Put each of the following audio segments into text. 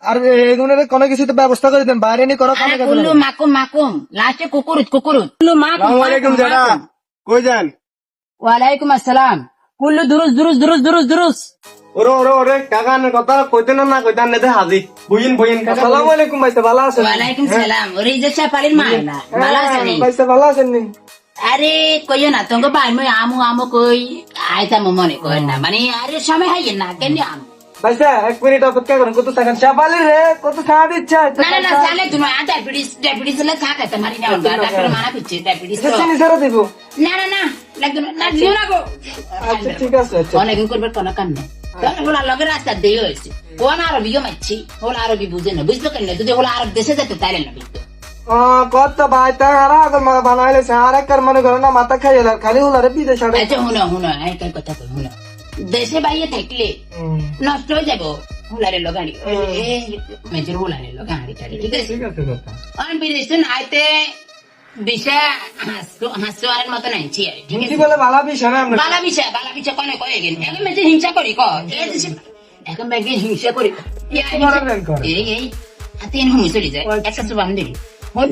আর এগুলোর কোনো কিছুতে ব্যবস্থা করে দেন, বাইরে নিয়ে করো কানে কানে। কুল্লু মাকুম মাকুম লাস্টে কুকুরুত কুকুরুত কুল্লু মাকুম। আসসালামু আলাইকুম দাদা, কই যান? ওয়ালাইকুম আসসালাম। কুল্লু দুরুস দুরুস দুরুস দুরুস দুরুস। ওরে ওরে ওরে কাকানের কথা কইতেন না কইতেন না হাজি বুঝিন বুঝিন। আসসালামু আলাইকুম ভাই, ভালো আছেন? ওয়ালাইকুম সালাম। ওরে যে চাপালির মায়না ভালো আছেন? ভাই ভালো আছেন নি? আরে কইও না তোমাকে ভাই মই আমু আমু কই আইতা মনে কই না, মানে আরে সময় হাইয়ে না কেন আম। ভাই এক মিনিট অপেক্ষা করুন, কত টাকা চাপালি রে, কত খাওয়া দিচ্ছে? না না না চালে তুমি ডায়াবেটিস ডায়াবেটিস লে খা খাতে মারি না ডাক্তার মানা পিছে ডায়াবেটিস তো। চিনি ছাড়া দিব? না না না লাগবে না, না দিও না গো। আচ্ছা ঠিক আছে। আচ্ছা অনেক করবে কোনো কাম নেই। তাহলে হলো লগে রাস্তা দিয়ে হয়েছে কোন আরবিও মারছি, হলো আরবি বুঝে না, বুঝতো কেন? যদি হলো আরব দেশে যেতে তাইলে না বুঝতো। কত ভাই তা হারা আগর বানাইলে আর একবার মনে করো না মাথা খাইয়ে খালি হলারে বিদেশ আড়ে। আচ্ছা শুনো শুনো একটা কথা কই শুনো, দেশে বাইরে থাকলে নষ্ট হয়ে যাবো হুলারে গাড়ি মেজর হুলারে গাড়ি টাড়ি, ঠিক আছে? ঠিক আছে কথা। আর বিদেশে আইতে বিষা হাসুয়ারের মতো নাইছি আর, ঠিক কি আছে? বলে ভালো বিষয় না আমরা? বালা বিষা কনে কয়ে গেন এখন মেজে হিংসা করি ক এখন ব্যাগে হিংসা করি এই এই তিন হুমি চলে যায় একটা সুবাম দিলি হল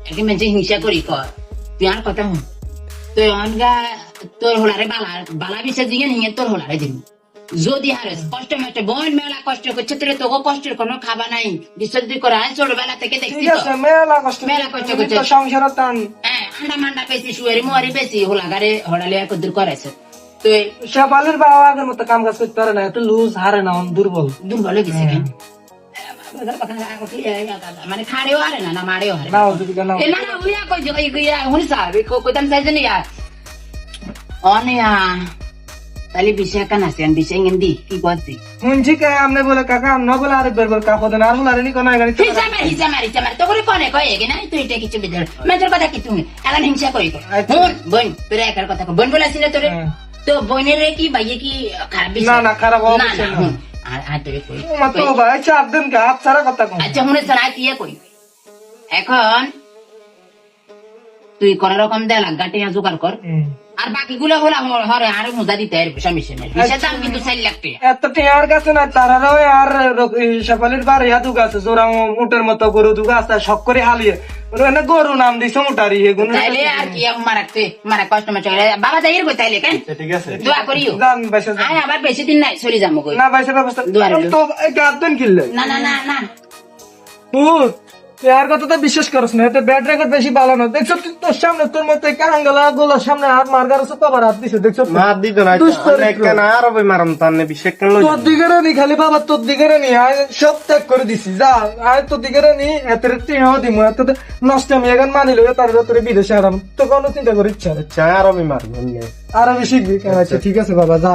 এখন মেজে হিংসা করি ক তুই আর কথা হন তুই অনগা তোর হোলারে বালা বালা বিষা জিগে নিয়ে তোর হোলারে দিন যদি হারেস কষ্ট মষ্ট বোন মেলা কষ্ট করছে তোর তোকে কষ্টের কোনো খাবা নাই বিসর্জি করা ছোটবেলা থেকে দেখছি ঠিক আছে, মেলা কষ্ট মেলা কষ্ট করছে। তো সংসারের টান। হ্যাঁ আন্ডা মান্ডা পেয়েছি শুয়ারি মুয়ারি পেয়েছি হোলাগারে হড়ালে কদ্দুর করাইছে তো শেফালির বাবা আগের মতো কাম কাজ করতে পারে না, এত লুজ হারে না, দুর্বল। দুর্বল হয়ে গেছে কেন? মানে খাড়েও হারে না না মারেও হারে না যদি কেন এ না না উইয়া কই যে ইয়া হুনি সাহেব কইতাম চাইছে না ইয়া অনিয়া তালি বিশে কান আসেন বিশে গেন্দি কি করছি শুনছি কে আমনে বলে কাকা ন বলে আরে বেরবল কাপদ না আর হলারে নি কোন গাড়ি হিসা মারি তো করে কনে কয়ে গে না তুই এটা কিছু বিদর মেজর কথা কি তুমি এখন হিংসা করি হুন বোন তোর একার কথা বোন বলাছিস না তোরে তো বোনের কি ভাইয়ে কি খারাপ বিষয়? না না খারাপ হবে না না। না হুন আর আর তোরে কই মা তো ভাই চার দিন কা হাত সারা কথা কম। আচ্ছা শুনে শোনা কি কই এখন তুই কোন রকম দে লাগাটে জোগাড় কর আর বাকিগুলো হলো হরে আরে মুজা দিতে আর স্বামী স্বামী হিসাব দাম কিন্তু 4 লাখ টাকা এত টিয়ার কাছে না তারারও আর শেফালির বার ইয়া দুগা আছে জোরা উটের মতো গরু দুগা আছে শক করে হালিয়ে ওখানে গরু নাম দিছে উটারি এগুলো তাইলে আর কি মারাকতে মারা কষ্ট মষ্ট বাবা যাইর কই তাইলে কেন ঠিক আছে দোয়া করিও জান বাইসা আয় আবার বেশি দিন নাই চলে যাবো কই না বাইসা ব্যবস্থা দুয়ারে লো। তো গাদন কিনলে না না না না হুত আর কথা তো বিশ্বাস করছ না, এটা ব্যাড রেকর্ড বেশি ভালো না। দেখছ তুই তোর সামনে তোর মতো কারাঙ্গালা গোলার সামনে আর মারগার সব কবার হাত দিছে, দেখছ মা দিত না কেন আর ওই মারাম তান্নে বিশেষ কেন তোর দিকে নি খালি বাবা তোর দিকে নি সব ত্যাগ করে দিছি যা আয় তোর দিকে নি এত দিমু এত নষ্ট আমি এখন মানিল তার তোর বিদেশে আরাম তো কোনো চিন্তা করি ইচ্ছা নেই। আর ওই মারবেন আরো বেশি ঠিক আছে বাবা যা।